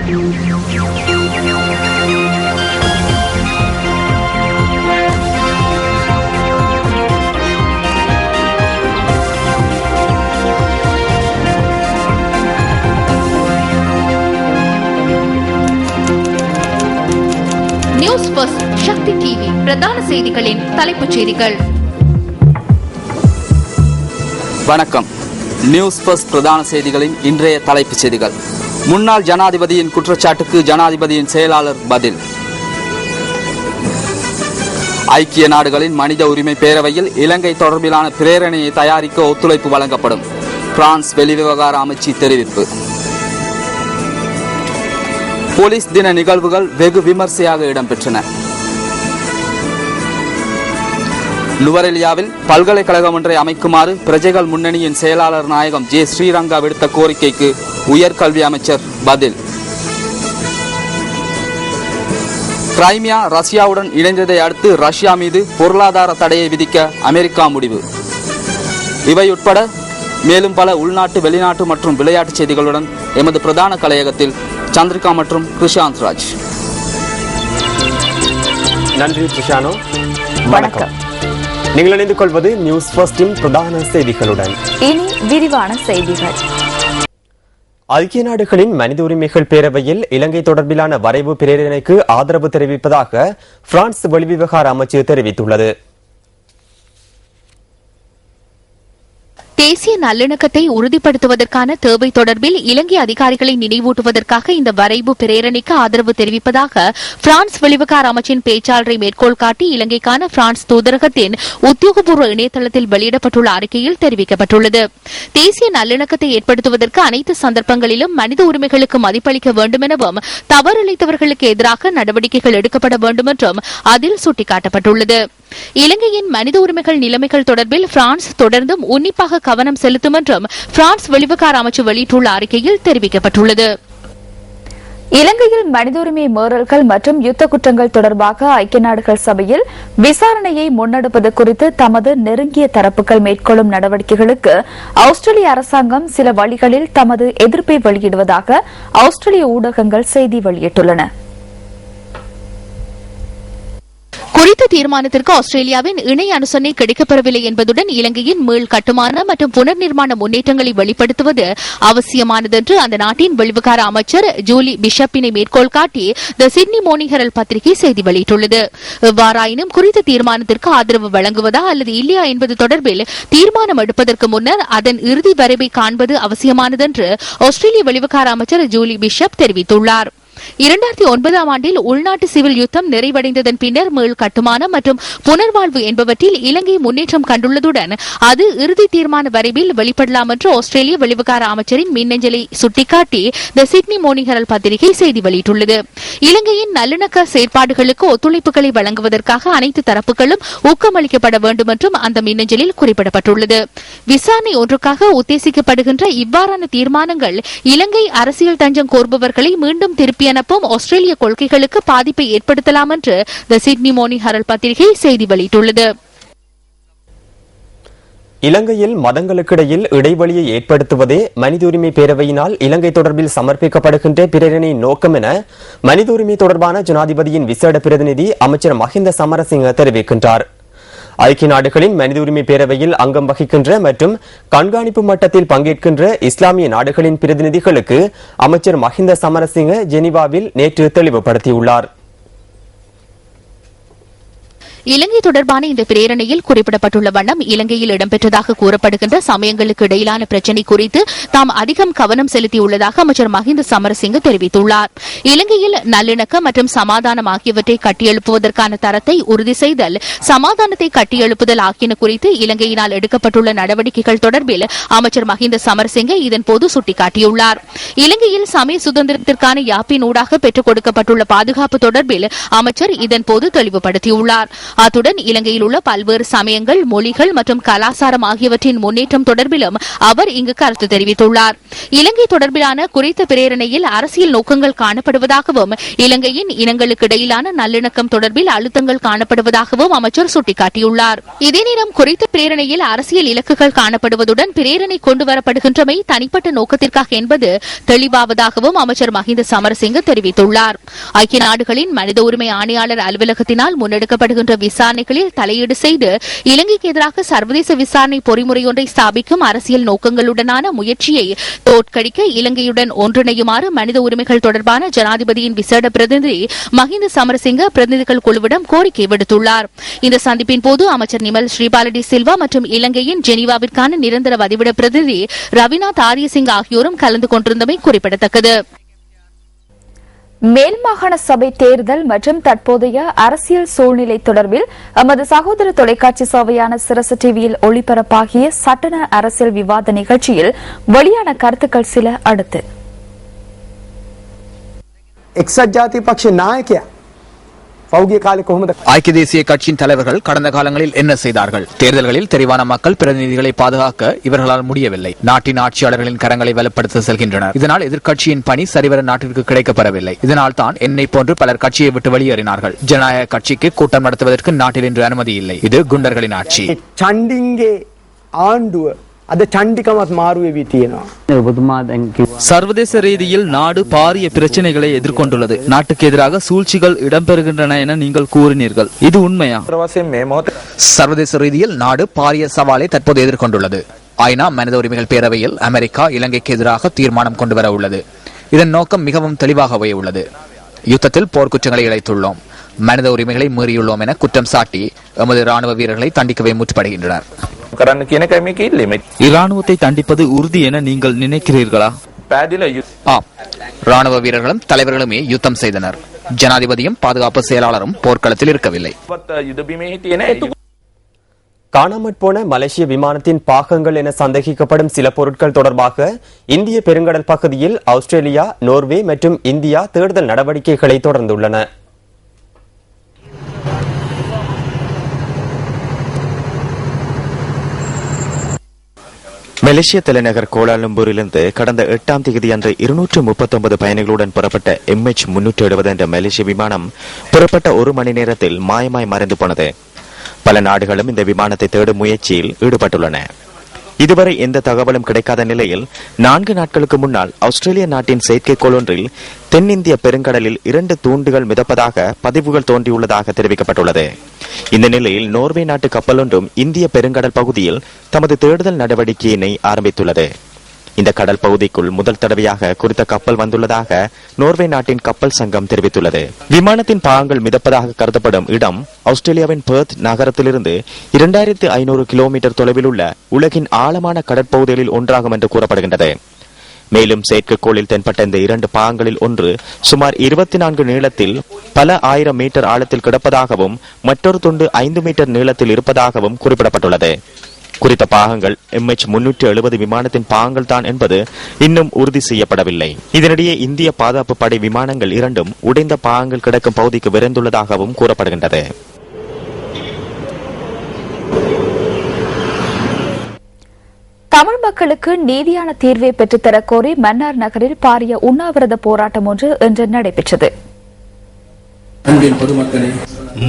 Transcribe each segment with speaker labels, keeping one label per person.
Speaker 1: News first சக்தி TV பிரதான செய்திகளின் தலைப்புச் செய்திகள்.
Speaker 2: வணக்கம். நியூஸ் ஃபர்ஸ்ட் பிரதான செய்திகளின் இன்றைய தலைப்புச் செய்திகள். முன்னாள் ஜனாதிபதியின் குற்றச்சாட்டுக்கு ஜனாதிபதியின் செயலாளர் பதில். ஐக்கிய நாடுகளின் மனித உரிமை பேரவையில் இலங்கை தொடர்பிலான பிரேரணையை தயாரிக்க ஒத்துழைப்பு வழங்கப்படும். பிரான்ஸ் வெளிவிவகார அமைச்சு தெரிவிப்பு. போலீஸ் தின நிகழ்வுகள் வெகு விமர்சையாக இடம்பெற்றன. நுவரெலியாவில் பல்கலைக்கழகம் ஒன்றை அமைக்குமாறு பிரஜைகள் முன்னணியின் செயலாளர் நாயகம் ஜே ஸ்ரீரங்கா விடுத்த கோரிக்கைக்கு உயர்கல்வி அமைச்சர் பதில். கிரைமியா ரஷ்யாவுடன் இணைந்ததை அடுத்து ரஷ்யா மீது பொருளாதார தடையை விதிக்க அமெரிக்கா முடிவு. இவை உட்பட மேலும் பல உள்நாட்டு வெளிநாட்டு மற்றும் விளையாட்டு செய்திகளுடன் எமது பிரதான கலையகத்தில் சந்திரிகா மற்றும் கிருஷாந்த் ராஜ்.
Speaker 3: நன்றி கிருஷானோ. வணக்கம். நீங்கள் இணைந்து கொள்வது நியூஸ் ஃபர்ஸ்டின் பிரதான செய்திகளுடன்.
Speaker 4: இனி விரிவான செய்திகள்.
Speaker 3: ஐக்கிய நாடுகளின் மனித உரிமைகள் பேரவையில் இலங்கை தொடர்பிலான வரைவு பிரேரணைக்கு ஆதரவு தெரிவிப்பதாக பிரான்ஸ் வெளிவிவகார அமைச்சு தெரிவித்துள்ளது.
Speaker 1: தேசிய நல்லிணக்கத்தை உறுதிப்படுத்துவதற்கான தேவை தொடர்பில் இலங்கை அதிகாரிகளை நினைவூட்டுவதற்காக இந்த வரைவு பிரேரணைக்கு ஆதரவு தெரிவிப்பதாக பிரான்ஸ் வெளிவிவகார அமைச்சின் பேச்சாளரை மேற்கோள் காட்டி இலங்கைக்கான பிரான்ஸ் தூதரகத்தின் உத்தியோகபூர்வ இணையதளத்தில் வெளியிடப்பட்டுள்ள அறிக்கையில் தெரிவிக்கப்பட்டுள்ளது. தேசிய நல்லிணக்கத்தை ஏற்படுத்துவதற்கு அனைத்து சந்தர்ப்பங்களிலும் மனித உரிமைகளுக்கு மதிப்பளிக்க வேண்டும் எனவும் தவறிழைத்தவர்களுக்கு எதிராக நடவடிக்கைகள் எடுக்கப்பட வேண்டும் என்றும் அதில் சுட்டிக்காட்டப்பட்டுள்ளது. இலங்கையின் மனித உரிமைகள் நிலைமைகள் தொடர்பில் பிரான்ஸ் தொடர்ந்தும் உன்னிப்பாக கவனம் செலுத்தும் என்றும் பிரான்ஸ் வெளிவிவகார அமைச்சு வெளியிட்டுள்ள அறிக்கையில் தெரிவிக்கப்பட்டுள்ளது.
Speaker 4: இலங்கையில் மனித உரிமை மீறல்கள் மற்றும் யுத்த குற்றங்கள் தொடர்பாக ஐக்கிய நாடுகள் சபையில் விசாரணையை முன்னெடுப்பது குறித்து தமது நெருங்கிய தரப்புகள் மேற்கொள்ளும் நடவடிக்கைகளுக்கு ஆஸ்திரேலிய அரசாங்கம் சில வழிகளில் தமது எதிர்ப்பை வெளியிடுவதாக ஆஸ்திரேலிய ஊடகங்கள் செய்தி வெளியிட்டுள்ளன.
Speaker 1: குறித்த தீர்மானத்திற்கு ஆஸ்திரேலியாவின் இணை அனுசரணை கிடைக்கப்பெறவில்லை என்பதுடன் இலங்கையின் மீள் கட்டுமான மற்றும் புனர் நிர்மாண முன்னேற்றங்களை வெளிப்படுத்துவது அவசியமானது என்று அந்த நாட்டின் வெளிவிவகார அமைச்சர் ஜூலி பிஷப்பினை மேற்கோள் காட்டி தி சிட்னி மார்னிங் ஹெரல்ட் பத்திரிகை செய்தி வெளியிட்டுள்ளது. எவ்வாறாயினும் குறித்த தீர்மானத்திற்கு ஆதரவு வழங்குவதா அல்லது இல்லையா என்பது தொடர்பில் தீர்மானம் எடுப்பதற்கு முன்னர் அதன் இறுதி வரைவை காண்பது அவசியமானது என்று ஆஸ்திரேலிய வெளிவிவகார அமைச்சர் ஜூலி பிஷப் தெரிவித்துள்ளார். 2009 ஆண்டில் உள்நாட்டு சிவில் யுத்தம் நிறைவடைந்ததன் பின்னர் மீள் கட்டுமானம் மற்றும் புனர்வாழ்வு என்பவற்றில் இலங்கை முன்னேற்றம் கண்டுள்ளதுடன் அது இறுதி தீர்மான வரைவில் வெளிப்படலாம் என்று ஆஸ்திரேலிய வெளிவிவகார அமைச்சரின் மின்னஞ்சலை சுட்டிக்காட்டி தி சிட்னி மார்னிங் ஹெரல்ட் பத்திரிகை செய்தி வெளியிட்டுள்ளது. இலங்கையின் நல்லிணக்க செயற்பாடுகளுக்கு ஒத்துழைப்புகளை வழங்குவதற்காக அனைத்து தரப்புகளும் ஊக்கமளிக்கப்பட வேண்டும் என்றும் அந்த மின்னஞ்சலில் குறிப்பிடப்பட்டுள்ளது. விசாரணை ஒன்றுக்காக உத்தேசிக்கப்படுகின்ற இவ்வாறான தீர்மானங்கள் இலங்கை அரசியல் தஞ்சம் கோருபவர்களை மீண்டும் திருப்பி அனுப்பும் ஆஸ்திரேலிய கொள்கைகளுக்கு பாதிப்பை ஏற்படுத்தலாம் என்று தி சிட்னி மார்னிங் ஹெரல்ட் பத்திரிகை செய்தி வெளியிட்டுள்ளது.
Speaker 3: இலங்கையில் மதங்களுக்கிடையில் இடைவெளியை ஏற்படுத்துவதே மனித உரிமை பேரவையினால் இலங்கை தொடர்பில் சமர்ப்பிக்கப்படுகின்ற பிரேரணையின் நோக்கம் என மனித உரிமை தொடர்பான ஜனாதிபதியின் விசேட பிரதிநிதி அமைச்சர் மஹிந்த சமரசிங்க தெரிவிக்கின்றார். ஐக்கிய நாடுகளின் மனித உரிமை பேரவையில் அங்கம் வகிக்கின்ற மற்றும் கண்காணிப்பு மட்டத்தில் பங்கேற்கின்ற இஸ்லாமிய நாடுகளின் பிரதிநிதிகளுக்கு அமைச்சர் மஹிந்த சமரசிங்க ஜெனீவாவில் நேற்று தெளிவுபடுத்தியுள்ளார்.
Speaker 1: இலங்கை தொடர்பான இந்த பிரேரணையில் குறிப்பிடப்பட்டுள்ள வண்ணம் இலங்கையில் இடம்பெற்றதாக கூறப்படுகின்ற சமயங்களுக்கு இடையிலான பிரச்சினை குறித்து தாம் அதிகம் கவனம் செலுத்தியுள்ளதாக அமைச்சர் மஹிந்த சமரசிங்க தெரிவித்துள்ளார். இலங்கையில் நல்லிணக்கம் மற்றும் சமாதானம் ஆகியவற்றை கட்டியெழுப்புவதற்கான தரத்தை உறுதி செய்தல், சமாதானத்தை கட்டியெழுப்புதல் ஆகியன குறித்து இலங்கையினால் எடுக்கப்பட்டுள்ள நடவடிக்கைகள் தொடர்பில் அமைச்சர் மஹிந்த சமரசிங்க இதன்போது சுட்டிக்காட்டியுள்ளார். இலங்கையில் சமய சுதந்திரத்திற்கான யாப்பின் ஊடாக பெற்றுக் கொடுக்கப்பட்டுள்ள பாதுகாப்பு தொடர்பில் அமைச்சர் இதன்போது தெளிவுபடுத்தியுள்ளார். அத்துடன் இலங்கையில் உள்ள பல்வேறு சமயங்கள், மொழிகள் மற்றும் கலாச்சாரம் ஆகியவற்றின் முன்னேற்றம் தொடர்பிலும் அவர் இங்கு கருத்து தெரிவித்துள்ளார். இலங்கை தொடர்பிலான குறித்த பிரேரணையில் அரசியல் நோக்கங்கள் காணப்படுவதாகவும் இலங்கையின் இனங்களுக்கு இடையிலான நல்லிணக்கம் தொடர்பில் அழுத்தங்கள் காணப்படுவதாகவும் அமைச்சர் சுட்டிக்காட்டியுள்ளார். இதே நேரம் குறித்த பிரேரணையில் அரசியல் இலக்குகள் காணப்படுவதுடன் பிரேரணை கொண்டுவரப்படுகின்றமை தனிப்பட்ட நோக்கத்திற்காக என்பது தெளிவாவதாகவும் அமைச்சர் மஹிந்த சமரசிங்க தெரிவித்துள்ளார். ஐக்கிய நாடுகளின் மனித உரிமை ஆணையாளர் அலுவலகத்தினால் முன்னெடுக்கப்படுகின்ற விசாரணைகளில் தலையீடு செய்து இலங்கைக்கு எதிராக சர்வதேச விசாரணை பொறிமுறையொன்றை ஸ்தாபிக்கும் அரசியல் நோக்கங்களுடனான முயற்சியை தோற்கடிக்க இலங்கையுடன் ஒன்றிணையுமாறு மனித உரிமைகள் தொடர்பான ஜனாதிபதியின் விசேட பிரதிநிதி மஹிந்த சமரசிங்க பிரதிநிதிகள் குழுவிடம் கோரிக்கை விடுத்துள்ளார். இந்த சந்திப்பின் போது அமைச்சர் நிமல் ஸ்ரீபாலடி சில்வா மற்றும் இலங்கையின் ஜெனீவாவிற்கான நிரந்தர வதிவிட பிரதிநிதி ரவிநாத் ஆரியசிங் ஆகியோரும் கலந்து கொண்டிருந்தமை குறிப்பிடத்தக்கது.
Speaker 4: மேல் மாகாண சபை தேர்தல் மற்றும் தற்போதைய அரசியல் சூழ்நிலை தொடர்பில் எமது சகோதர தொலைக்காட்சி சேவையான சிரசு டிவியில் ஒளிபரப்பாகிய சட்டன அரசியல் விவாத நிகழ்ச்சியில் வெளியான கருத்துக்கள் சில அடுத்து.
Speaker 5: එක්සත් ජාතික පක්ෂ නායකයා පෞගිය කාලේ කොහොමද
Speaker 6: ஐக்கிய தேசிய கட்சியின் தலைவர்கள் கடந்த காலங்களில் என்ன செய்தார்கள்? தேர்தல்களில் தெரிவான மக்கள் பிரதிநிதிகளை பாதுகாக்க இவர்களால் முடியவில்லை. நாட்டின் ஆட்சியாளர்களின் கரங்களை வலுப்படுத்த செல்கின்றனர். இதனால் எதிர்க்கட்சியின் பணி சரிவர நாட்டிற்கு கிடைக்கப்பெறவில்லை. இதனால் தான் என்னை போன்று பலர் கட்சியை விட்டு வெளியேறினார்கள். ஜனநாயக கட்சிக்கு கூட்டம் நடத்துவதற்கு நாட்டில் இன்று அனுமதி இல்லை. இது குண்டர்களின் ஆட்சி.
Speaker 5: චණ්ඩින්ගේ ආණ්ඩුව අද චණ්ඩිකමත් මාරු වෙවි තියෙනවා.
Speaker 2: சர்வதேச ரீதியில் நாடு பாரிய பிரச்சனைகளை எதிர்கொண்டுள்ளது. நாட்டுக்கு எதிராக சூழ்ச்சிகள் இடம்பெறுகின்றன என நீங்கள் கூறினீர்கள். இது உண்மையா?
Speaker 6: சர்வதேச ரீதியில் நாடு பாரிய சவாலை தற்போது எதிர்கொண்டுள்ளது. ஐநா மனித உரிமைகள் பேரவையில் அமெரிக்கா இலங்கைக்கு எதிராக தீர்மானம் கொண்டு வர உள்ளது. இதன் நோக்கம் மிகவும் தெளிவாகவே உள்ளது. யுத்தத்தில் போர்க்குற்றங்களை இழைத்துள்ளோம், மனித உரிமைகளை மீறியுள்ளோம் என குற்றம் சாட்டி எமது ராணுவ வீரர்களை தண்டிக்கவே முற்படுகின்றனர்.
Speaker 2: இராணுவத்தை தண்டிப்பது உறுதி என நீங்கள் நினைக்கிறீர்களா?
Speaker 6: ராணுவ வீரர்களும் தலைவர்களுமே யுத்தம் செய்தனர். ஜனாதிபதியும் பாதுகாப்பு செயலாளரும் போர்க்களத்தில் இருக்கவில்லை.
Speaker 3: காணாமற் போன மலேசிய விமானத்தின் பாகங்கள் என சந்தேகிக்கப்படும் சில பொருட்கள் தொடர்பாக இந்திய பெருங்கடல் பகுதியில் ஆஸ்திரேலியா, நோர்வே மற்றும் இந்தியா தேடுதல் நடவடிக்கைகளை தொடர்ந்துள்ளன.
Speaker 7: மலேசிய தலைநகர் கோலாலம்பூரிலிருந்து கடந்த 8ஆம் தேதி அன்று 239 பயணிகளுடன் புறப்பட்ட MH370 என்ற மலேசிய விமானம் புறப்பட்ட 1 மணி நேரத்தில் மாயமாய் மறைந்து போனது. பல நாடுகளும் இந்த விமானத்தை தேடும் முயற்சியில் ஈடுபட்டுள்ளன. இதுவரை எந்த தகவலும் கிடைக்காத நிலையில் 4 நாட்களுக்கு முன்னால் ஆஸ்திரேலிய நாட்டின் செயற்கைக்கோள் ஒன்றில் தென்னிந்திய பெருங்கடலில் 2 தூண்டுகள் மிதப்பதாக பதிவுகள் தோன்றியுள்ளதாக தெரிவிக்கப்பட்டுள்ளது. இந்த நிலையில் நோர்வே நாட்டு கப்பல் ஒன்றும் இந்திய பெருங்கடல் பகுதியில் தமது தேடுதல் நடவடிக்கையினை ஆரம்பித்துள்ளது. இந்த கடல் பகுதிக்குள் முதல் தடவையாக குறித்த கப்பல் வந்துள்ளதாக நோர்வே நாட்டின் கப்பல் சங்கம் தெரிவித்துள்ளது. விமானத்தின் பாகங்கள் மிதப்பதாக கருதப்படும் இடம் ஆஸ்திரேலியாவின் பெர்த் நகரத்திலிருந்து 2500 கிலோமீட்டர் தொலைவில் உள்ள உலகின் ஆழமான கடற்பகுதிகளில் ஒன்றாகும் என்று கூறப்படுகின்றது. மேலும் செயற்கைக்கோளில் தென்பட்ட இந்த 2 பாகங்களில் ஒன்று சுமார் 24 நீளத்தில் பல 1000 மீட்டர் ஆழத்தில் கிடப்பதாகவும் மற்றொரு துண்டு 5 மீட்டர் நீளத்தில் இருப்பதாகவும் குறிப்பிடப்பட்டுள்ளது. குறித்த பாகங்கள் MH370 விமானத்தின் பாகங்கள் தான் என்பது இன்னும் உறுதி செய்யப்படவில்லை. இதனிடையே இந்திய பாதுகாப்பு படை விமானங்கள் 2ம் உடைந்த பாகங்கள் கிடக்கும் பகுதிக்கு விரைந்துள்ளதாகவும் கூறப்படுகின்றது.
Speaker 4: தமிழ் மக்களுக்கு நீதியான தீர்வை பெற்றுத்தரக் கோரி மன்னார் நகரில் பாரிய உண்ணாவிரத போராட்டம் ஒன்று இன்று நடைபெற்றது.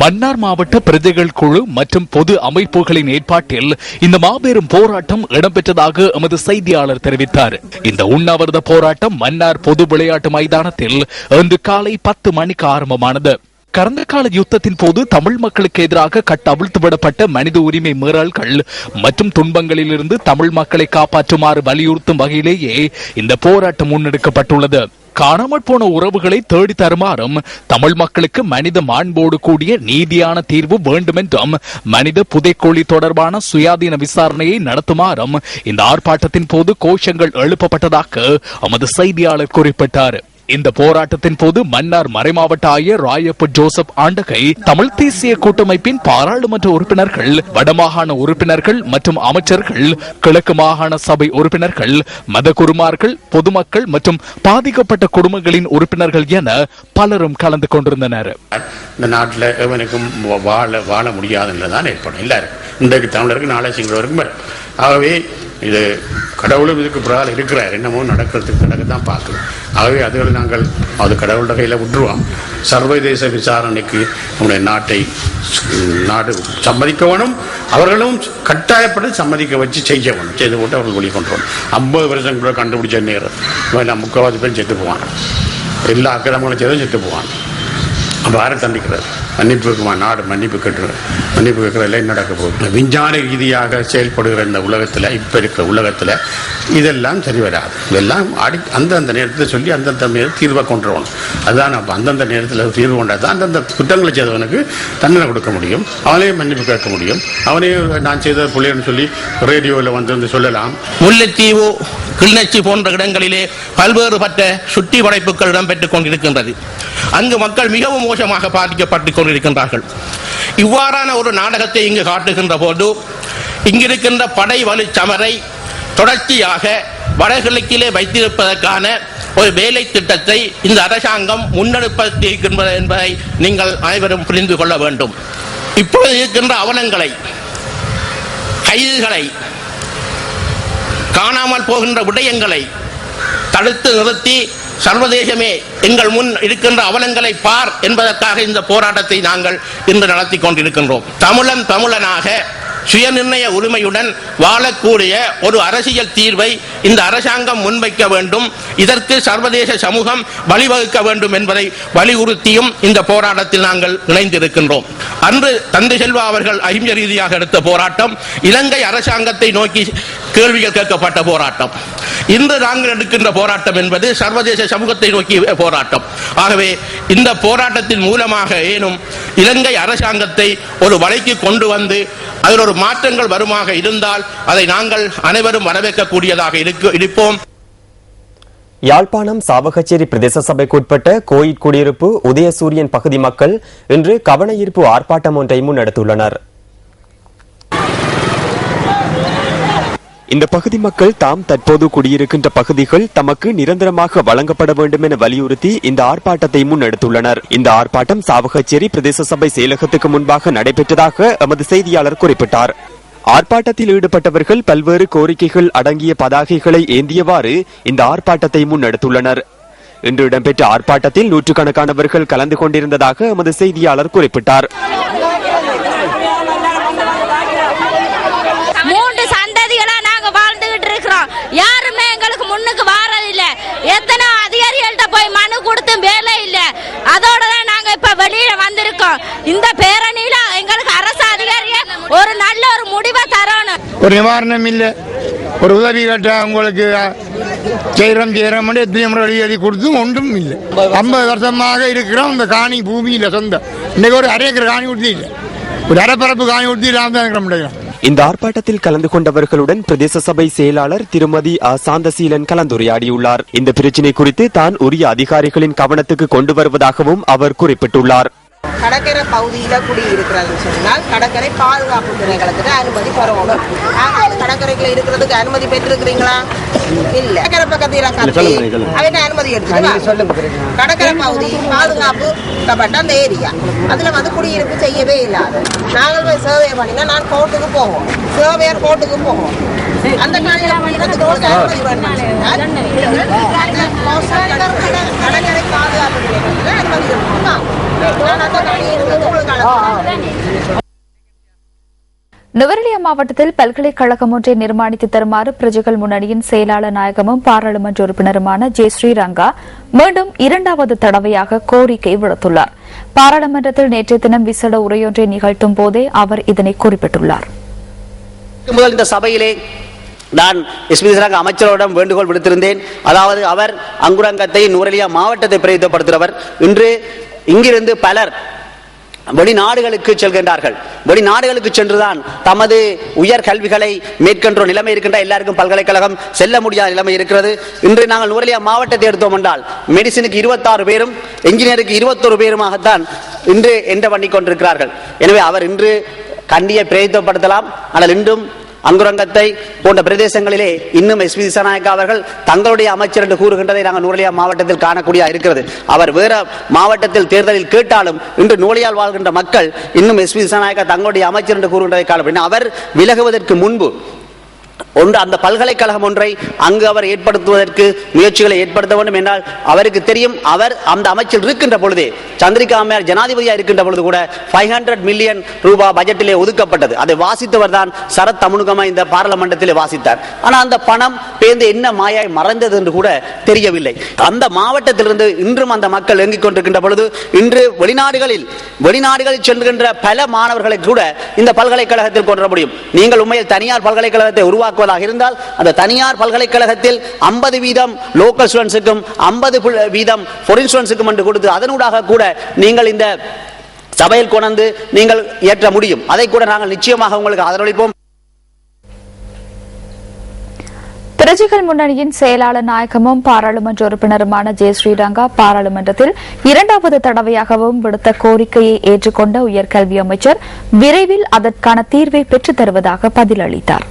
Speaker 8: மன்னார் மாவட்ட பிரஜைகள் குழு மற்றும் பொது அமைப்புகளின் ஏற்பாட்டில் இந்த மாபெரும் போராட்டம் இடம்பெற்றதாக எமது செய்தியாளர் தெரிவித்தார். இந்த உண்ணாவிரத போராட்டம் மன்னார் பொது விளையாட்டு மைதானத்தில் இன்று காலை 10 மணிக்கு ஆரம்பமானது. கடந்த கால யுத்தத்தின் போது தமிழ் மக்களுக்கு எதிராக கட்டவிழ்த்து விடப்பட்ட மனித உரிமை மீறல்கள் மற்றும் துன்பங்களிலிருந்து தமிழ் மக்களை காப்பாற்றுமாறு வலியுறுத்தும் வகையிலேயே இந்த போராட்டம் முன்னெடுக்கப்பட்டுள்ளது. காணாமற் போன உறவுகளை தேடி தருமாறும், தமிழ் மக்களுக்கு மனித மாண்போடு கூடிய நீதியான தீர்வு வேண்டும் என்றும், மனித புதைக்குழி தொடர்பான சுயாதீன விசாரணையை நடத்துமாறும் இந்த ஆர்ப்பாட்டத்தின் போது கோஷங்கள் எழுப்பப்பட்டதாக எமது செய்தியாளர் குறிப்பிட்டார். இந்த போராட்டத்தின் போது மன்னார் மறைமாவட்ட ஆயர் ராயப்ப ஜோசப் ஆண்டகை தமிழ் தேசிய கூட்டமைப்பின் பாராளுமன்ற உறுப்பினர்கள், வடமாகாண உறுப்பினர்கள் மற்றும் அமைச்சர்கள், கிழக்கு மாகாண சபை உறுப்பினர்கள், மதகுருமார்கள், பொதுமக்கள் மற்றும் பாதிக்கப்பட்ட குடும்பங்களின் உறுப்பினர்கள் என பலரும் கலந்து கொண்டிருந்தனர்.
Speaker 9: இந்த நாட்டில் எவனுக்கும் வாழ முடியாதுன்றதான் ஏற்படும். எல்லாருக்கும் இன்றைக்கு தமிழருக்கு நாளை சிங்களவருக்கும். ஆகவே இது கடவுளும் இதுக்கு பிறகு இருக்கிறார், என்னமோ நடக்கிறதுக்கு தான் பார்க்கணும். ஆகவே அதுகளை நாங்கள் அது கடவுளோட கையில் விட்டுருவோம். சர்வதேச விசாரணைக்கு நம்முடைய நாடு சம்மதிக்க வேணும். அவர்களும் கட்டாயப்பட்டு சம்மதிக்க வச்சு செய்ய வேணும். செய்து போட்டு அவர்கள் வெளிக்கொண்டு வரணும். 50 வருஷம் கூட கண்டுபிடிச்ச நேரம் முக்கால்வாசி பேர் செத்து போவாங்க. எல்லா அக்கிரமங்களும் செய்தும் செத்து போவாங்க. அப்போ யாரை தண்டிக்கிறது? மன்னிப்பு இருக்குமா? நாடு மன்னிப்பு கேட்டுருவேன். மன்னிப்பு கேட்கறதுல என்ன நடக்க போகுது? விஞ்ஞான ரீதியாக செயல்படுகிற இந்த உலகத்தில், இப்போ இருக்கிற உலகத்தில் இதெல்லாம் சரி வராது. இதெல்லாம் அந்தந்த நேரத்தில் சொல்லி அந்தந்த நேரத்தில் தீர்வை கொண்டு வரணும். அதுதான் அப்போ அந்தந்த நேரத்தில் தீர்வு கொண்டாது தான் அந்தந்த குற்றங்களை செய்தவனுக்கு தண்டனை கொடுக்க முடியும், அவனே மன்னிப்பு கேட்க முடியும். அவனே நான் செய்த பிள்ளைன்னு சொல்லி ரேடியோவில் வந்து சொல்லலாம்.
Speaker 10: முல்லைத்தீவு, கிளிநொச்சி போன்ற இடங்களிலே பல்வேறுபட்ட சுற்றி படைப்புகள் இடம்பெற்றுக் கொண்டிருக்கின்றது. அங்கு மக்கள் மிகவும் மோசமாக பாதிக்கப்பட்டுக் கொண்டிருக்கின்றார்கள். இவ்வாறான ஒரு நாடகத்தை இங்கு காட்டுகின்ற போது இங்கிருக்கின்ற படை வலு சமரை தொடர்ச்சியாக வடகிழக்கிலே வைத்திருப்பதற்கான ஒரு வேலை திட்டத்தை இந்த அரசாங்கம் முன்னெடுப்பதிருக்கின்றது என்பதை நீங்கள் அனைவரும் புரிந்து கொள்ள வேண்டும். இப்பொழுது இருக்கின்ற அவலங்களை, கைதுகளை, காணாமல் போகின்ற விடயங்களை தடுத்து நிறுத்தி சர்வதேசமே எங்கள் முன் இருக்கின்ற அவலங்களை பார் என்பதற்காக இந்த போராட்டத்தை நாங்கள் இன்று நடத்தி கொண்டிருக்கின்றோம். தமிழனாக சுயநிர்ணய உரிமையுடன் வாழக்கூடிய ஒரு அரசியல் தீர்வை இந்த அரசாங்கம் முன்வைக்க வேண்டும். இதற்கு சர்வதேச சமூகம் வழிவகுக்க வேண்டும் என்பதை வலியுறுத்தியும் இந்த போராட்டத்தில் நாங்கள் இணைந்திருக்கின்றோம். அன்று தந்தை செல்வா அவர்கள் அகிம்சை ரீதியாக எடுத்த போராட்டம் இலங்கை அரசாங்கத்தை நோக்கி கேள்விகள் கேட்கப்பட்ட போராட்டம். இன்று நாங்கள் எடுக்கின்ற போராட்டம் என்பது சர்வதேச சமூகத்தை நோக்கி போராட்டம். ஆகவே இந்த போராட்டத்தின் மூலமாக ஏனும் இலங்கை அரசாங்கத்தை ஒரு வலைக்கு கொண்டு வந்து அதில் ஒரு மாற்றங்கள் வருமாக இருந்தால் அதை நாங்கள் அனைவரும் வரவேற்கக்கூடியதாக இருப்போம்.
Speaker 3: யாழ்ப்பாணம் சாவகச்சேரி பிரதேச சபைக்குட்பட்ட கோயிற்குடியிருப்பு உதயசூரியன் பகுதி மக்கள் இன்று கவன ஈர்ப்பு ஆர்ப்பாட்டம் ஒன்றை முன்னெடுத்துள்ளனர். இந்த பகுதி மக்கள் தாம் தற்போது குடியிருக்கின்ற பகுதிகள் தமக்கு நிரந்தரமாக வழங்கப்பட வேண்டும் என வலியுறுத்தி இந்த ஆர்ப்பாட்டத்தை முன்னெடுத்துள்ளனர். இந்த ஆர்ப்பாட்டம் சாவகச்சேரி பிரதேச சபை செயலகத்துக்கு முன்பாக நடைபெற்றதாக எமது செய்தியாளர் குறிப்பிட்டார். ஆர்ப்பாட்டத்தில் ஈடுபட்டவர்கள் பல்வேறு கோரிக்கைகள் அடங்கிய பதாகைகளை ஏந்தியவாறு இந்த ஆர்ப்பாட்டத்தை முன்னெடுத்துள்ளனர். இன்று இடம்பெற்ற ஆர்ப்பாட்டத்தில் நூற்றுக்கணக்கானவர்கள் கலந்து கொண்டிருந்ததாக எமது செய்தியாளர் குறிப்பிட்டார்.
Speaker 11: யாருமே எங்களுக்கு முன்னுக்கு வாரதில்லை. எத்தனை அதிகாரிகள்ட்ட போய் மனு கொடுத்து வேலை இல்ல. அதோட தான் நாங்க இப்ப வெளியில வந்திருக்கோம். இந்த பேரணியில எங்களுக்கு அரசு அதிகாரிகள் ஒரு நல்ல ஒரு முடிவை தரணும்.
Speaker 12: ஒரு நிவாரணம் இல்ல, ஒரு உதவி கேட்டா உங்களுக்கு செய்யறோம் எத்தனை முறை எழுதி கொடுத்து ஒன்றும் இல்லை. 50 வருஷமாக இருக்கிறோம். இந்த காணி பூமி இல்ல சொந்தம். இன்னைக்கு ஒரு அரை ஏக்கர் காணி கொடுத்து இல்லை, ஒரு அரைப்பரப்பு காணி கொடுத்து தான் இருக்கிற முடியும்.
Speaker 3: இந்த ஆர்ப்பாட்டத்தில் கலந்து கொண்டவர்களுடன் பிரதேச சபை செயலாளர் திருமதி சாந்தசீலன் கலந்துரையாடியுள்ளார். இந்த பிரச்சினை குறித்து தான் உரிய அதிகாரிகளின் கவனத்துக்கு கொண்டு வருவதாகவும் அவர் குறிப்பிட்டுள்ளார்.
Speaker 13: கடற்கரை பகுதியில் குடியிருக்கிறது சொன்னால் கடற்கரை பாதுகாப்பு திணைக்களத்துக்கு அனுமதி பெறணும். கடற்கரைக்குள்ள இருக்கிறதுக்கு அனுமதி பெற்றிருக்கிறீங்களா? இல்ல. கடற்கரை பக்கத்தில் அவங்க அனுமதி எடுத்து கடற்கரை பகுதி பாதுகாப்புப்பட்ட அந்த ஏரியா அதுல வந்து குடியிருப்பு செய்யவே இல்லாது நாங்கள் போய் சர்வே பண்ணினா நான் கோர்ட்டுக்கு போவோம், சர்வேயர் கோர்ட்டுக்கு போவோம். அந்த கடற்கரை அனுமதி கடற்கரை பாதுகாப்பு திணைக்களத்துல அனுமதி எடுக்கணும்.
Speaker 4: நுவரெலியா மாவட்டத்தில் பல்கலைக்கழகம் ஒன்றை நிர்மாணித்து தருமாறு பிரஜைகள் முன்னணியின் செயலாளர் நாயகமும் பாராளுமன்ற உறுப்பினருமான ஜே ஸ்ரீரங்கா மீண்டும் 2வது தடவையாக கோரிக்கை விடுத்துள்ளார். பாராளுமன்றத்தில் நேற்றைய தினம் விசேட உரையொன்றை நிகழ்த்தும் போதே அவர் இதனை குறிப்பிட்டுள்ளார்.
Speaker 14: முதல் இந்த சபையிலே நான் எஸ்பி அமைச்சரிடம் வேண்டுகோள் விடுத்திருந்தேன். அதாவது அவர் அங்குரங்கத்தை நுவரெலியா மாவட்டத்தை பிரதிநிதித்துவப்படுத்துகிறவர். இன்று இங்கிருந்து பலர் வெளிநாடுகளுக்கு செல்கின்றார்கள். வெளிநாடுகளுக்கு சென்றுதான் தமது உயர் கல்விகளை மேற்கொண்ட நிலைமை இருக்கின்ற எல்லாருக்கும் பல்கலைக்கழகம் செல்ல முடியாத நிலைமை இருக்கிறது. இன்று நாங்கள் நுவரெலியா மாவட்டத்தை எடுத்தோம் என்றால் மெடிசினுக்கு 26 பேரும் என்ஜினியருக்கு 21 பேருமாகத்தான் இன்று என்ற பண்ணி கொண்டிருக்கிறார்கள். எனவே அவர் இன்று கண்டியை பிரயோகப்படுத்தலாம், ஆனால் இன்றும் அங்குரங்கத்தை போன்ற பிரதேசங்களிலே இன்னும் எஸ் பி திசாநாயக்கா அவர்கள் தங்களுடைய அமைச்சர் என்று கூறுகின்றதை நாங்கள் நுவரெலியா மாவட்டத்தில் காணக்கூடிய இருக்கிறது. அவர் வேற மாவட்டத்தில் தேர்தலில் கேட்டாலும் இன்று நுவரெலியால் வாழ்கின்ற மக்கள் இன்னும் எஸ் பி திசாநாயக்கா தங்களுடைய அமைச்சர் என்று கூறுகின்றதை காணப்படும். அவர் விலகுவதற்கு முன்பு ஒன்று அந்த பல்கலைக்கழகம் ஒன்றை அங்கு அவர் ஏற்படுத்துவதற்கு முயற்சிகளை ஏற்படுத்த வேண்டும் என்றால் அவருக்கு தெரியும். அவர் அந்த அமைச்சர் இருக்கின்ற பொழுதே சந்திரிகா அம்மையார் ஜனாதிபதியாக இருக்கின்ற பொழுது கூட 500 மில்லியன் ரூபாய் பட்ஜெட்டிலே ஒதுக்கப்பட்டது. அதை வாசித்தவர் தான் சரத் தமுனுகமா இந்த பாராளுமன்றத்திலே வாசித்தார். ஆனால் அந்த பணம் பேர்ந்து என்ன மாயாய் மறைந்தது என்று கூட தெரியவில்லை. அந்த மாவட்டத்திலிருந்து இன்றும் அந்த மக்கள் இயங்கிக் கொண்டிருக்கின்ற பொழுது இன்று வெளிநாடுகளில் செல்கின்ற பல மாணவர்களை கூட இந்த பல்கலைக்கழகத்தில் கொண்டு வர முடியும். நீங்கள் உண்மையில் தனியார் பல்கலைக்கழகத்தை உருவாக்குவதாக இருந்தால் அந்த தனியார் பல்கலைக்கழகத்தில் 50% லோக்கல் ஸ்டூடெண்ட்ஸுக்கும் 50% ஃபாரின் ஸ்டூடெண்ட்ஸுக்கும் என்று கொடுத்து அதனூடாக கூட நீங்கள் இந்த சபையில் கொண்டு நீங்கள் ஏற்ற முடியும். அதை கூட நாங்கள் நிச்சயமாக உங்களுக்கு ஆதரவளிப்போம்.
Speaker 4: பிரஜைகள் முன்னணியின் செயலாளர் நாயகமும் பாராளுமன்ற உறுப்பினருமான ஜெய ஸ்ரீரங்கா பாராளுமன்றத்தில் 2வது தடவையாகவும் விடுத்த கோரிக்கையை ஏற்றுக்கொண்ட உயர்கல்வி அமைச்சர் விரைவில் அதற்கான தீர்வை பெற்றுத் தருவதாக பதிலளித்தார்.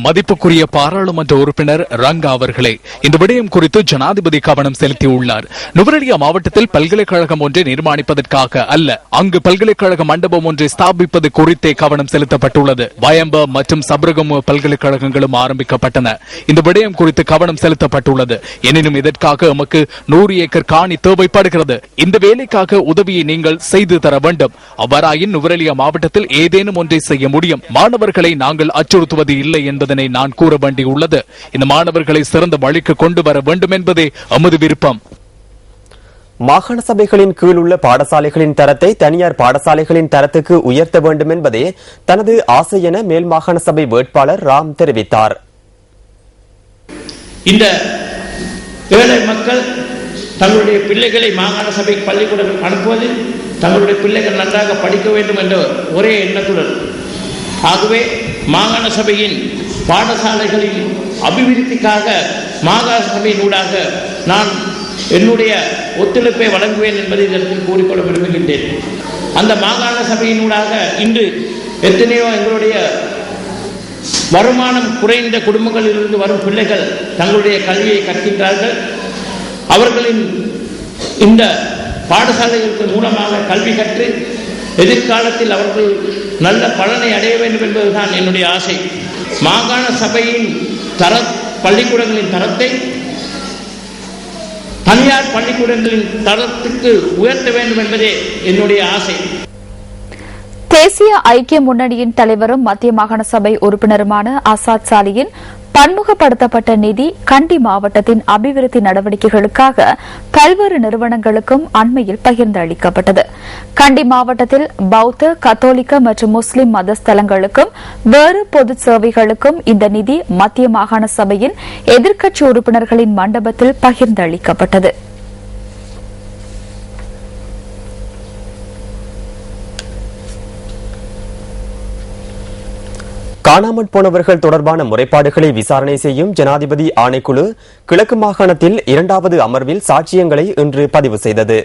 Speaker 8: மதிப்புக்குரிய பாராளுமன்ற உறுப்பினர் ரங்கா அவர்களே, இந்த விடயம் குறித்து ஜனாதிபதி கவனம் செலுத்தியுள்ளார். நுவரெலியா மாவட்டத்தில் பல்கலைக்கழகம் ஒன்றை நிர்மாணிப்பதற்காக அல்ல, அங்கு பல்கலைக்கழக மண்டபம் ஒன்றை ஸ்தாபிப்பது குறித்தே கவனம் செலுத்தப்பட்டுள்ளது. வயம்ப மற்றும் சப்ரகமு பல்கலைக்கழகங்களும் ஆரம்பிக்கப்பட்டன. இந்த விடயம் குறித்து கவனம் செலுத்தப்பட்டுள்ளது. எனினும் இதற்காக எமக்கு 100 ஏக்கர் காணி தேவைப்படுகிறது. இந்த வேலைக்காக உதவியை நீங்கள் செய்து தர வேண்டும். அவ்வாறாயின் நுவரெலியா மாவட்டத்தில் ஏதேனும் ஒன்றை செய்ய முடியும். மாணவர்களை நாங்கள் அச்சுறுத்துவது இல்லை என்பதனை நான் கூற வேண்டியுள்ளது. இந்த மாணவர்களை சிறந்த வழிக்கு கொண்டு வர வேண்டும் என்பதே எமது விருப்பம்.
Speaker 3: மாகாண சபைகளின் கீழ் உள்ள பாடசாலைகளின் தரத்தை தனியார் பாடசாலைகளின் தரத்துக்கு உயர்த்த வேண்டும் என்பதே தனது ஆசை என மேல் மாகாண சபை வேட்பாளர் ராம் தெரிவித்தார்.
Speaker 15: இந்த ஏழை மக்கள் தங்களுடைய பிள்ளைகளை மாகாண சபை பள்ளிக்கூடங்கள் அனுப்புவது தங்களுடைய பிள்ளைகள் நன்றாக படிக்க வேண்டும் என்ற ஒரே எண்ணத்துடன், ஆகவே மாகாண சபையின் பாடசாலைகளின் அபிவிருத்திக்காக மாகாண சபையினூடாக நான் என்னுடைய ஒத்துழைப்பை வழங்குவேன் என்பதை இதற்கு கூறிக்கொள்ள விரும்புகின்றேன். அந்த மாகாண சபையினூடாக இன்று எத்தனையோ எங்களுடைய வருமானம் குறைந்த குடும்பங்களிலிருந்து வரும் பிள்ளைகள் தங்களுடைய கல்வியை கற்கின்றார்கள். அவர்களின் இந்த பாடசாலைகளுக்கு மூலமாக கல்வி கற்று எதிர்காலத்தில் அவர்கள் நல்ல பலனை அடைய வேண்டும் என்பதுதான் என்னுடைய ஆசை. மாகாண சபையின் பள்ளிக்கூடங்களின் தரத்தை தனியார் பள்ளிக்கூடங்களின் தரத்துக்கு உயர்த்த வேண்டும் என்பதே என்னுடைய ஆசை.
Speaker 4: தேசிய ஐக்கிய முன்னணியின் தலைவரும் மத்திய மாகாண சபை உறுப்பினருமான ஆசாத் சாலியின் பன்முகப்படுத்தப்பட்ட நிதி கண்டி மாவட்டத்தின் அபிவிருத்தி நடவடிக்கைகளுக்காக பல்வேறு நிறுவனங்களுக்கும் அண்மையில் பகிர்ந்து அளிக்கப்பட்டது. கண்டி மாவட்டத்தில் பௌத்த, கத்தோலிக்க மற்றும் முஸ்லிம் மதஸ்தலங்களுக்கும் வேறு பொது சேவைகளுக்கும் இந்த நிதி மத்திய மாகாண சபையின் எதிர்க்கட்சி உறுப்பினர்களின் மண்டபத்தில் பகிர்ந்து அளிக்கப்பட்டது.
Speaker 3: காணாமற் போனவர்கள் தொடர்பான முறைப்பாடுகளை விசாரணை செய்யும் ஜனாதிபதி ஆணைக்குழு கிழக்கு மாகாணத்தில் 2வது அமர்வில் சாட்சியங்களை இன்று பதிவு செய்தது.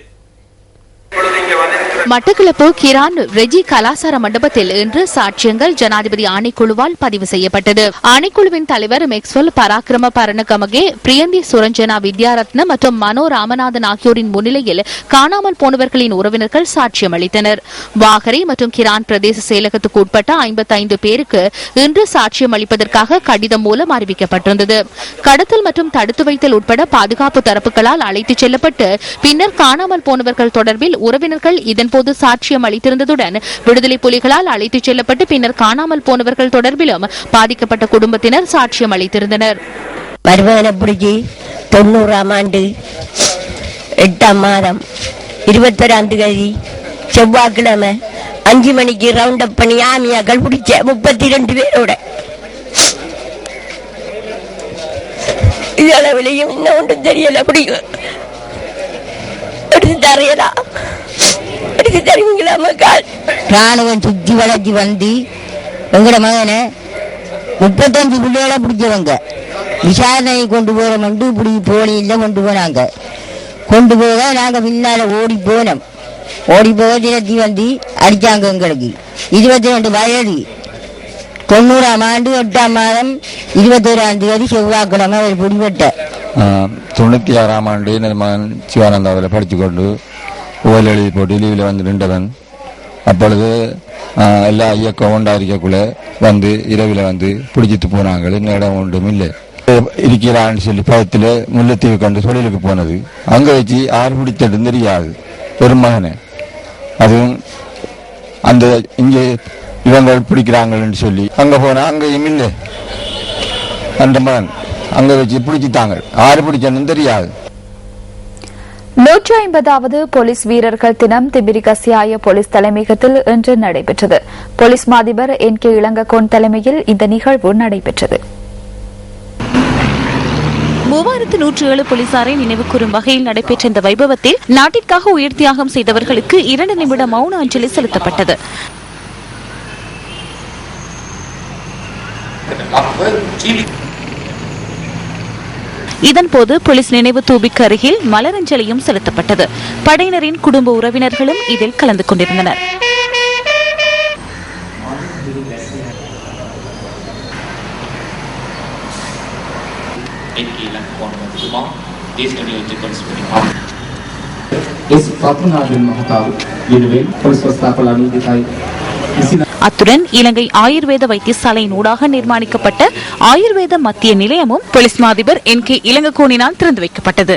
Speaker 1: மட்டக்களப்பு கிரான் ரெஜி கலாசார மண்டபத்தில் இன்று சாட்சியங்கள் ஜனாதிபதி ஆணைக்குழுவால் பதிவு செய்யப்பட்டது. ஆணைக்குழுவின் தலைவர் மெக்ஸ்வெல் பராக்கிரம பரணகமகே, பிரியந்தி சுரஞ்சனா வித்யாரத்ன மற்றும் மனோ ராமநாதன் ஆகியோரின் முன்னிலையில் காணாமல் போனவர்களின் உறவினர்கள் சாட்சியம் அளித்தனர். வாகரை மற்றும் கிரான் பிரதேச செயலகத்துக்கு உட்பட்ட 55 பேருக்கு இன்று சாட்சியம் அளிப்பதற்காக கடிதம் மூலம் அறிவிக்கப்பட்டிருந்தது. கடத்தல் மற்றும் தடுத்து வைத்தல் உட்பட பாதுகாப்பு தரப்புகளால் அழைத்துச் செல்லப்பட்டு பின்னர் காணாமல் போனவர்கள் தொடர்பில் உறவினர்கள் இதன்போது சாட்சியம் அளித்திருந்ததுடன் விடுதலை புலிகளால் அழைத்துச் செல்லப்பட்டு பின்னர் காணாமல் போனவர்கள் தொடர்பிலும் பாதிக்கப்பட்ட குடும்பத்தினர் சாட்சியம் அளித்திருந்தனர்.
Speaker 16: வருமானப்புடிக்கு 90ஆம் ஆண்டு 8ஆம் மாதம் 21ஆம் தேதி செவ்வாய்க்கிழமை 5 மணிக்கு ரவுண்ட் அப் பண்ணி ஆமியாக்கள் பிடிச்ச 32 பேரோட இதளவிலையும் இன்னும் ஒன்றும் தெரியல. பிடிக்கும் தெரியுங்களா மக்கள்? ராணுவம் சுத்தி வளர்ச்சி வந்து எங்கட மகனை 35 பிள்ளைகளை பிடிச்சவங்க விசாரணை கொண்டு போறோம்ட்டு இப்படி போலியில கொண்டு போனாங்க. கொண்டு போக நாங்க பின்னால ஓடி போனோம். ஓடி போக தினத்தி வந்து அடிச்சாங்க. எங்களுக்கு 22 வயது 90ஆம் ஆண்டு 8ஆம் மாதம் 21ஆம் தேதி செவ்வாய்க்கிழமை ஒரு பிடிபட்ட
Speaker 12: 96ஆம் ஆண்டு மகன் சிவானந்தாவில் படித்துக்கொண்டு ஓய்வு எழுதி போட்டு லீவில் வந்து நின்றவன். அப்பொழுது எல்லா இயக்கம் உண்டாயிருக்கக்குள்ள வந்து இரவில் வந்து பிடிச்சிட்டு போனாங்க. இன்னும் இடம் ஒன்றும் இல்லை இருக்கிறான்னு சொல்லி பயத்தில் முல்லைத்தீவு கண்டு தொழிலுக்கு போனது. அங்கே வச்சு ஆறு பிடித்தது தெரியாது ஒரு மகனை. அதுவும் அந்த இங்கே இவங்க பிடிக்கிறாங்கன்னு சொல்லி அங்கே போனால் அங்கேயும் இல்லை. அந்த மகன் அங்கே வச்சு பிடிச்சிட்டாங்க. ஆறு பிடிச்சன்னு தெரியாது.
Speaker 4: 150வது போலீஸ் வீரர்கள் தினம் திபிரிகசியாய போலீஸ் தலைமையகத்தில் இன்று நடைபெற்றது. போலீஸ் மாதிபர் NK இளங்ககோன் தலைமையில் இந்த நிகழ்வு நடைபெற்றது.
Speaker 17: 3107 போலீசாரை நினைவுகூரும் வகையில் நடைபெற்ற இந்த வைபவத்தில் நாட்டிற்காக உயிர் தியாகம் செய்தவர்களுக்கு 2 நிமிட மௌன அஞ்சலி செலுத்தப்பட்டது. இதன்போது போலீஸ் நினைவு தூபிக்கு அருகில் மலரஞ்சலியும் செலுத்தப்பட்டது. படையினரின் குடும்ப உறவினர்களும் இதில் கலந்து கொண்டிருந்தனர். அத்துடன் இலங்கை ஆயுர்வேத வைத்தியசாலையின் ஊடாக நிர்மாணிக்கப்பட்ட ஆயுர்வேத மத்திய நிலையமும் போலீஸ் மாதிபர் NK இளங்ககோனினால் திறந்து வைக்கப்பட்டது.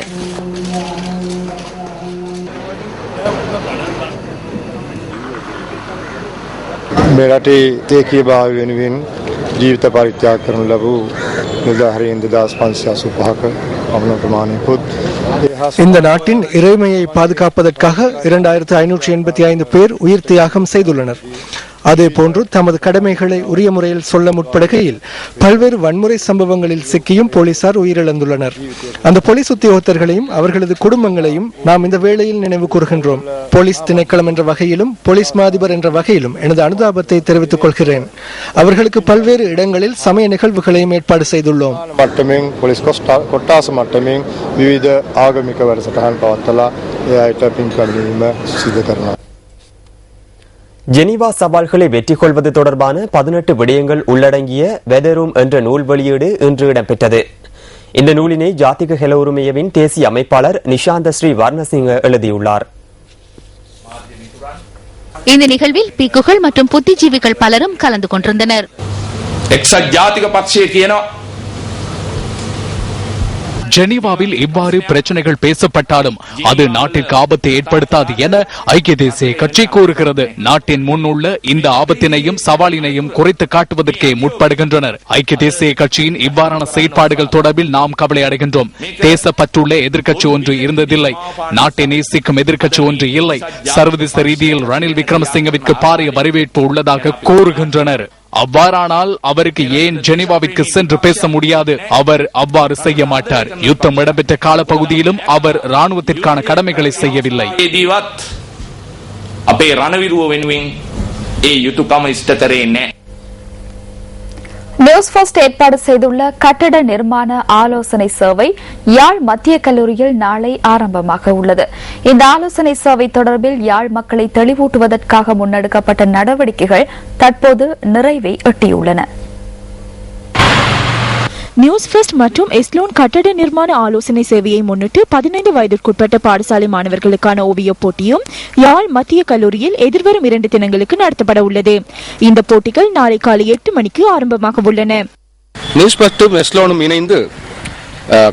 Speaker 12: මෙරටේ තේකී භාව වෙනුවෙන් ජීවිත පරිත්‍යාග කරනු ලැබූ නිලධාරීන් 2585ක පමණ ප්‍රමාණයකුත්
Speaker 18: இந்த நாட்டின் இறைமையை பாதுகாப்பதற்காக 2585 பேர் உயிர் தியாகம் செய்துள்ளனர். அதேபோன்று தமது கடமைகளை உரிய முறையில் சொல்ல முற்படுகையில் பல்வேறு வன்முறை சம்பவங்களில் சிக்கியும் போலீசார் உயிரிழந்துள்ளனர். அந்த போலீஸ் உத்தியோகத்தர்களையும் அவர்களது குடும்பங்களையும் நாம் இந்த வேளையில் நினைவு கூறுகின்றோம். போலீஸ் திணைக்களம் என்ற வகையிலும் போலீஸ் மாதிபர் என்ற வகையிலும் எனது அனுதாபத்தை தெரிவித்துக் கொள்கிறேன். அவர்களுக்கு பல்வேறு இடங்களில் சமய நிகழ்வுகளையும் ஏற்பாடு செய்துள்ளோம்.
Speaker 12: මට්ටමින් පොලිස් කොට්ටාස මට්ටමින් විවිධ ආගමික වැඩසටහන් පවත්වලා ඒ අයට පින් කැඳවීම සිදු කරනවා.
Speaker 3: ஜெனீவா சவால்களை வெற்றி கொள்வது தொடர்பான 18 விடயங்கள் உள்ளடங்கிய வெதரும் என்ற நூல் வெளியீடு இன்று இடம்பெற்றது. இந்த நூலினை ஜாதிக ஹெல உரிமையவின் தேசிய அமைப்பாளர் நிஷாந்த ஸ்ரீ வர்ணசிங்க எழுதியுள்ளார்.
Speaker 1: இந்த நிகழ்வில் பிக்குகள் மற்றும் புத்திஜீவிகள் பலரும் கலந்து கொண்டிருந்தனர்.
Speaker 8: ஜெனீவாவில் இவ்வாறு பிரச்சனைகள் பேசப்பட்டாலும் அது நாட்டிற்கு ஆபத்தை ஏற்படுத்தாது என ஐக்கிய தேசிய கட்சி கூறுகிறது. நாட்டின் முன்னுள்ள இந்த ஆபத்தினையும் சவாலினையும் குறைத்து காட்டுவதற்கே முற்படுகின்றனர். ஐக்கிய தேசிய கட்சியின் இவ்வாறான செயற்பாடுகள் தொடர்பில் நாம் கவலை அடைகின்றோம். தேசப்பற்றுள்ள எதிர்க்கட்சி ஒன்று இருந்ததில்லை. நாட்டை நேசிக்கும் எதிர்க்கட்சி ஒன்று இல்லை. சர்வதேச ரீதியில் ரணில் விக்ரமசிங்கவிற்கு பாரிய வரவேற்பு உள்ளதாக கூறுகின்றனர். அவ்வாறானால் அவருக்கு ஏன் ஜெனீவாவிற்கு சென்று பேச முடியாது? அவர் அவ்வாறு செய்ய மாட்டார். யுத்தம் இடம்பெற்ற காலப்பகுதியிலும் அவர் ராணுவத்திற்கான கடமைகளை செய்யவில்லை.
Speaker 4: நியூஸ் ஃபர்ஸ்ட் ஏற்பாடு செய்துள்ள கட்டட நிர்மாண ஆலோசனை சேவை யாழ் மத்திய கல்லூரியில் நாளை ஆரம்பமாக உள்ளது. இந்த ஆலோசனை சேவை தொடர்பில் யாழ் மக்களை தெளிவூட்டுவதற்காக முன்னெடுக்கப்பட்ட நடவடிக்கைகள் தற்போது நிறைவை எட்டியுள்ளன.
Speaker 17: நியூஸ் ஃபர்ஸ்ட் மற்றும் எஸ்லோன் கட்டட நிர்மாண ஆலோசனை சேவையை முன்னிட்டு 15 வயதிற்குட்பட்ட பாடசாலை மாணவர்களுக்கான ஓவிய போட்டியும் யாழ் மத்திய கல்லூரியில் எதிர்வரும் 2 தினங்களுக்கு நடத்தப்பட உள்ளது. இந்த போட்டிகள் நாளை காலை 8 மணிக்கு ஆரம்பமாக உள்ளன.
Speaker 19: நியூஸ் ஃபர்ஸ்டும் எஸ்லோனும் இணைந்து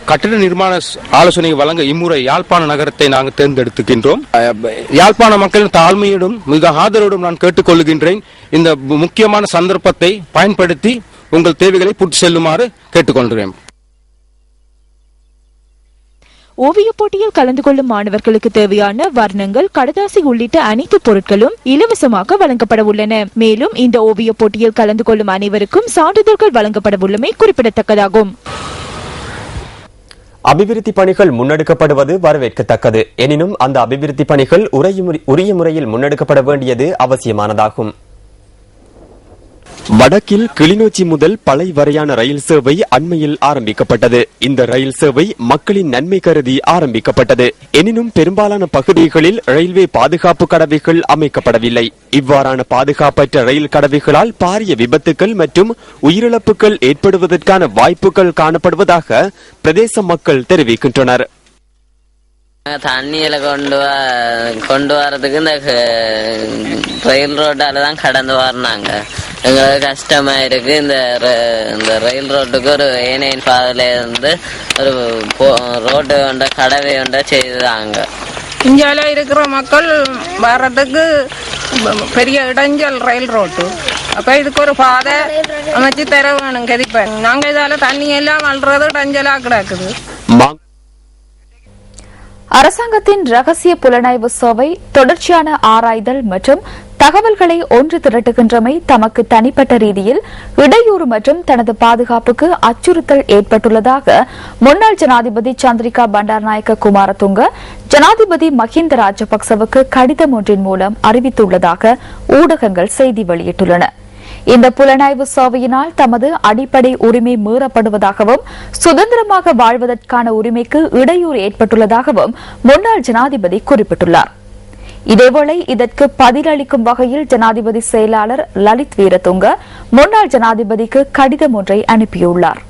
Speaker 19: கட்டட நிர்மாண ஆலோசனை வழங்க இம்முறை யாழ்ப்பாண நகரத்தை நாங்கள் தேர்ந்தெடுத்துக்கின்றோம். யாழ்ப்பாண மக்களின் தாழ்மையோடும் மிக ஆதரவோடும் நான் கேட்டுக்கொள்கின்றேன். இந்த முக்கியமான சந்தர்ப்பத்தை பயன்படுத்தி உங்கள் தேவைகளை பூர்த்தி செல்லுமாறு கேட்டுக்கொள்கிறேன்.
Speaker 17: ஓவிய போட்டியில் கலந்து கொள்ளும் மாணவர்களுக்கு தேவையான வர்ணங்கள், கடதாசி உள்ளிட்ட அனைத்து பொருட்களும் இலவசமாக வழங்கப்பட உள்ளன. மேலும் இந்த ஓவிய போட்டியில் கலந்து கொள்ளும் அனைவருக்கும் சான்றிதழ்கள் வழங்கப்பட உள்ளமை குறிப்பிடத்தக்கதாகும்.
Speaker 3: அபிவிருத்தி பணிகள் முன்னெடுக்கப்படுவது வரவேற்கத்தக்கது. எனினும் அந்த அபிவிருத்தி பணிகள் உரிய முறையில் முன்னெடுக்கப்பட வேண்டியது அவசியமானதாகும். வடக்கில் கிளிநொச்சி முதல் பளை வரையான ரயில் சேவை அண்மையில் ஆரம்பிக்கப்பட்டது. இந்த ரயில் சேவை மக்களின் நன்மை கருதி ஆரம்பிக்கப்பட்டது. எனினும் பெரும்பாலான பகுதிகளில் ரயில்வே பாதுகாப்பு கடவைகள் அமைக்கப்படவில்லை. இவ்வாறான பாதுகாப்பற்ற ரயில் கடவைகளால் பாரிய விபத்துக்கள் மற்றும் உயிரிழப்புகள் ஏற்படுவதற்கான வாய்ப்புகள் காணப்படுவதாக பிரதேச மக்கள் தெரிவிக்கின்றனர்.
Speaker 20: தண்ணியில கொண்டு வரதுக்கு இந்த ரயில் ரோட்டால தான் கடந்து வரணாங்க. எங்களுக்கு கஷ்டமா இருக்கு. இந்த ரயில் ரோட்டுக்கு ஒரு ஏனையின் பாதையில இருந்து ஒரு ரோட்டு ஒன்றை கடவை ஒன்றை செய்தாங்க.
Speaker 21: இந்தியாவில இருக்கிற மக்கள் வர்றதுக்கு பெரிய இடைஞ்சல் ரயில் ரோட்டு. அப்ப இதுக்கு ஒரு பாதை அமைச்சு தர வேணும். கதிப்பேன் நாங்க இதால தண்ணி எல்லாம் வளர்றது இடைஞ்சலா கிடக்குது.
Speaker 4: அரசாங்கத்தின் ரகசிய புலனாய்வு சேவை தொடர்ச்சியான ஆராய்தல் மற்றும் தகவல்களை ஒன்று திரட்டுகின்றமை தமக்கு தனிப்பட்ட ரீதியில் இடையூறு மற்றும் தனது பாதுகாப்புக்கு அச்சுறுத்தல் ஏற்பட்டுள்ளதாக முன்னாள் ஜனாதிபதி சந்திரிகா பண்டாரநாயக்க குமாரதுங்க ஜனாதிபதி மஹிந்த ராஜபக்சவுக்கு கடிதம் ஒன்றின் மூலம் அறிவித்துள்ளதாக ஊடகங்கள் செய்தி வெளியிட்டுள்ளன. இந்த புலனாய்வு சேவையினால் தமது அடிப்படை உரிமை மீறப்படுவதாகவும் சுதந்திரமாக வாழ்வதற்கான உரிமைக்கு இடையூறு ஏற்பட்டுள்ளதாகவும் முன்னாள் ஜனாதிபதி குறிப்பிட்டுள்ளார். இதேவேளை இதற்கு பதிலளிக்கும் வகையில் ஜனாதிபதி செயலாளர் லலித் வீரதுங்க முன்னாள் ஜனாதிபதிக்கு கடிதம் ஒன்றை அனுப்பியுள்ளார்.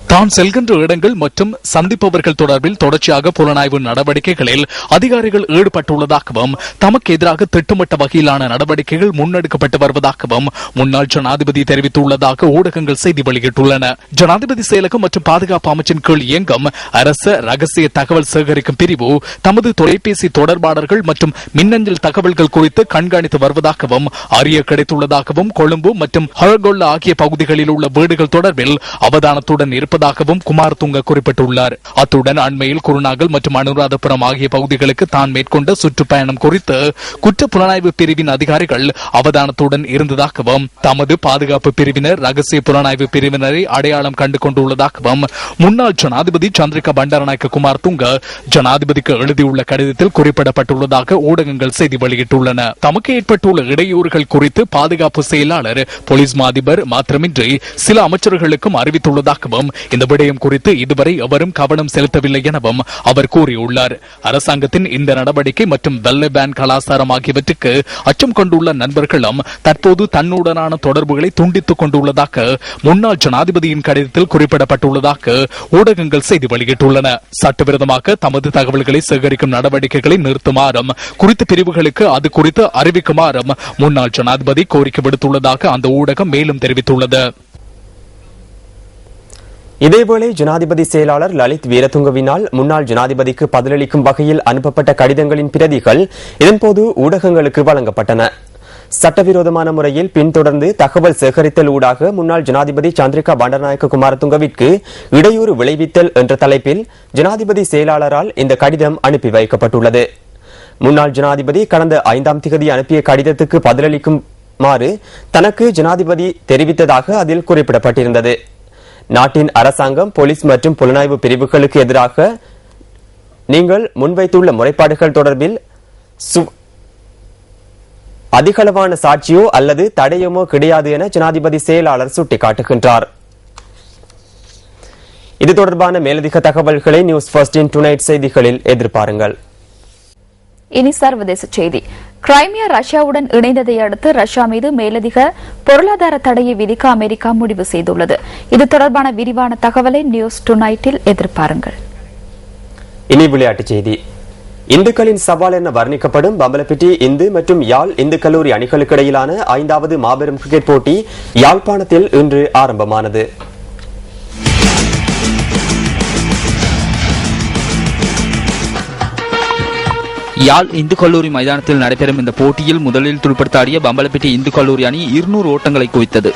Speaker 8: தான் செல்கின்ற இடங்கள் மற்றும் சந்திப்பவர்கள் தொடர்பில் தொடர்ச்சியாக புலனாய்வு நடவடிக்கைகளில் அதிகாரிகள் ஈடுபட்டுள்ளதாகவும் தமக்கு எதிராக திட்டமிட்ட வகையிலான நடவடிக்கைகள் முன்னெடுக்கப்பட்டு வருவதாகவும் முன்னாள் ஜனாதிபதி தெரிவித்துள்ளதாக ஊடகங்கள் செய்தி வெளியிட்டுள்ளன. ஜனாதிபதி செயலகம் மற்றும் பாதுகாப்பு அமைச்சின் கீழ் இயங்கும் அரச ரகசிய தகவல் சேகரிக்கும் பிரிவு தமது தொலைபேசி தொடர்பாளர்கள் மற்றும் மின்னஞ்சல் தகவல்கள் குறித்து கண்காணித்து வருவதாகவும் அறிய கிடைத்துள்ளதாகவும் கொழும்பு மற்றும் ஹொரகொல்ல ஆகிய பகுதிகளில் உள்ள வீடுகள் தொடர்பில் அவதானத்துடன் இருப்பதாகவும் குமாரதுங்க குறிப்பிட்டுள்ளார். அத்துடன் அண்மையில் குருநாகல் மற்றும் அனுராதபுரம் ஆகிய பகுதிகளுக்கு தான் மேற்கொண்ட சுற்றுப்பயணம் குறித்து குற்ற புலனாய்வு பிரிவின் அதிகாரிகள் அவதானத்துடன் இருந்ததாகவும் தமது பாதுகாப்பு பிரிவினர் ரகசிய புலனாய்வு பிரிவினரை அடையாளம் கண்டு கொண்டுள்ளதாகவும் முன்னாள் ஜனாதிபதி சந்திரிகா பண்டாரநாயக்க குமாரதுங்க ஜனாதிபதிக்கு எழுதியுள்ள கடிதத்தில் குறிப்பிடப்பட்டுள்ளதாக ஊடகங்கள் செய்தி வெளியிட்டுள்ளன. தமக்கு ஏற்பட்டுள்ள இடையூறுகள் குறித்து பாதுகாப்பு செயலாளர் போலீஸ் மாதிபர் மாத்திரமின்றி சில அமைச்சர்களுக்கும் அறிவித்துள்ளதாகவும் இந்த விடயம் குறித்து இதுவரை எவரும் கவனம் செலுத்தவில்லை எனவும் அவர் கூறியுள்ளார். அரசாங்கத்தின் இந்த நடவடிக்கை மற்றும் வெள்ளை பேன் கலாச்சாரம் ஆகியவற்றுக்கு அச்சம் கொண்டுள்ள நண்பர்களும் தற்போது தன்னுடனான தொடர்புகளை துண்டித்துக் கொண்டுள்ளதாக முன்னாள் ஜனாதிபதியின் கடிதத்தில் குறிப்பிடப்பட்டுள்ளதாக ஊடகங்கள் செய்தி வெளியிட்டுள்ளன. சட்டவிரோதமாக தமது தகவல்களை சேகரிக்கும் நடவடிக்கைகளை நிறுத்துமாறும் குறித்த பிரிவுகளுக்கு அது குறித்து அறிவிக்குமாறும் முன்னாள் ஜனாதிபதி கோரிக்கை விடுத்துள்ளதாக அந்த ஊடகம் மேலும் தெரிவித்துள்ளது.
Speaker 3: இதேவேளை ஜனாதிபதி செயலாளர் லலித் வீரதுங்கவினால் முன்னாள் ஜனாதிபதிக்கு பதிலளிக்கும் வகையில் அனுப்பப்பட்ட கடிதங்களின் பிரதிகள் இதன்போது ஊடகங்களுக்கு வழங்கப்பட்டன. சட்டவிரோதமான முறையில் பின்தொடர்ந்து தகவல் சேகரித்தல் ஊடாக முன்னாள் ஜனாதிபதி சந்திரிகா பண்டாரநாயக்க குமாரதுங்கவிற்கு இடையூறு விளைவித்தல் என்ற தலைப்பில் ஜனாதிபதி செயலாளரால் இந்த கடிதம் அனுப்பி வைக்கப்பட்டுள்ளது. முன்னாள் ஜனாதிபதி கடந்த 5ஆம் திகதி அனுப்பிய கடிதத்துக்கு பதிலளிக்குமாறு தனக்கு ஜனாதிபதி தெரிவித்ததாக அதில் குறிப்பிடப்பட்டிருந்தது. நாட்டின் அரசாங்கம் போலீஸ் மற்றும் புலனாய்வு பிரிவுகளுக்கு எதிராக நீங்கள் முன்வைத்துள்ள முறைப்பாடுகள் தொடர்பில் அதிகளவான சாட்சியோ அல்லது தடயமோ கிடையாது என ஜனாதிபதி செயலாளர் சுட்டிக்காட்டுகின்றார். இது தொடர்பான மேலதிக தகவல்களை நியூஸ் ஃபர்ஸ்டின் டுநைட் செய்திகளில் எதிர்பாருங்கள்.
Speaker 4: இனி சர்வதேச செய்தி. கிரைமியா ரஷ்யாவுடன் இணைந்ததை அடுத்து ரஷ்யா மீது மேலதிக பொருளாதார தடையை விதிக்க அமெரிக்கா முடிவு செய்துள்ளது. இது தொடர்பான விரிவான தகவலை நியூஸ் டுநைட்டில் எதிர்பாருங்கள்.
Speaker 3: இனி விளையாட்டுச் செய்தி. இந்துக்களின் சவால் என வர்ணிக்கப்படும் பம்பலப்பிட்டி இந்து மற்றும் யாழ் இந்து கல்லூரி அணிகளுக்கு இடையிலான 5வது மாபெரும் கிரிக்கெட் போட்டி யாழ்ப்பாணத்தில் இன்று ஆரம்பமானது.
Speaker 22: யாழ் இந்து கல்லூரி மைதானத்தில் நடைபெறும் இந்த போட்டியில் முதலில் துடுப்படுத்தாடிய பம்பலப்பிட்டி இந்து கல்லூரி அணி 200 ஓட்டங்களை குவித்தது.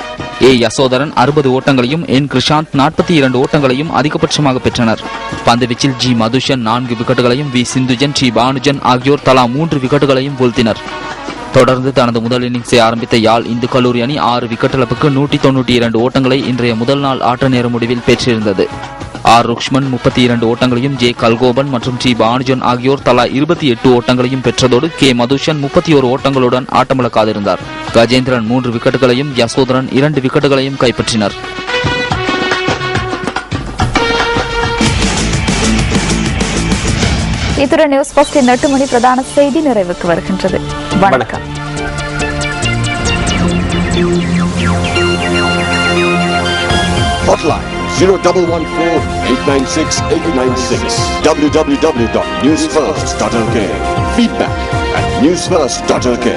Speaker 22: ஏ யசோதரன் 60 ஓட்டங்களையும் என் கிருஷாந்த் 42 ஓட்டங்களையும் அதிகபட்சமாக பெற்றனர். பந்துவீச்சில் ஜி மதுஷன் 4 விக்கெட்டுகளையும் வி சிந்துஜன் டி பானுஜன் ஆகியோர் தலா 3 விக்கெட்டுகளையும் வீழ்த்தினர். தொடர்ந்து தனது முதல் இன்னிங்ஸை ஆரம்பித்த யாழ் இந்து கல்லூரி அணி 6 விக்கெட் இழப்புக்கு 192 ஓட்டங்களை இன்றைய முதல் நாள் ஆட்ட நேர முடிவில் பெற்றிருந்தது. ஆர் ருக்ஷ்மன் 32 ஓட்டங்களையும் ஜே கல்கோபன் மற்றும் டி பானுஜன் ஆகியோர் தலா 28 ஓட்டங்களையும் பெற்றதோடு கே மதுஷன் 31 ஓட்டங்களுடன் ஆட்டமிழக்காதிருந்தார். கஜேந்திரன் 3 விக்கெட்டுகளையும் யசோதரன் 2 விக்கெட்டுகளையும் கைப்பற்றினர்.
Speaker 4: இத்துடன் நியூஸ் ஃபர்ஸ்டின் 8 மணி பிரதான செய்தி நிறைவுக்கு வருகின்றது. வணக்கம்.
Speaker 2: Hotline 0114-896-896 www.newsfirst.lk. Feedback at newsfirst.lk.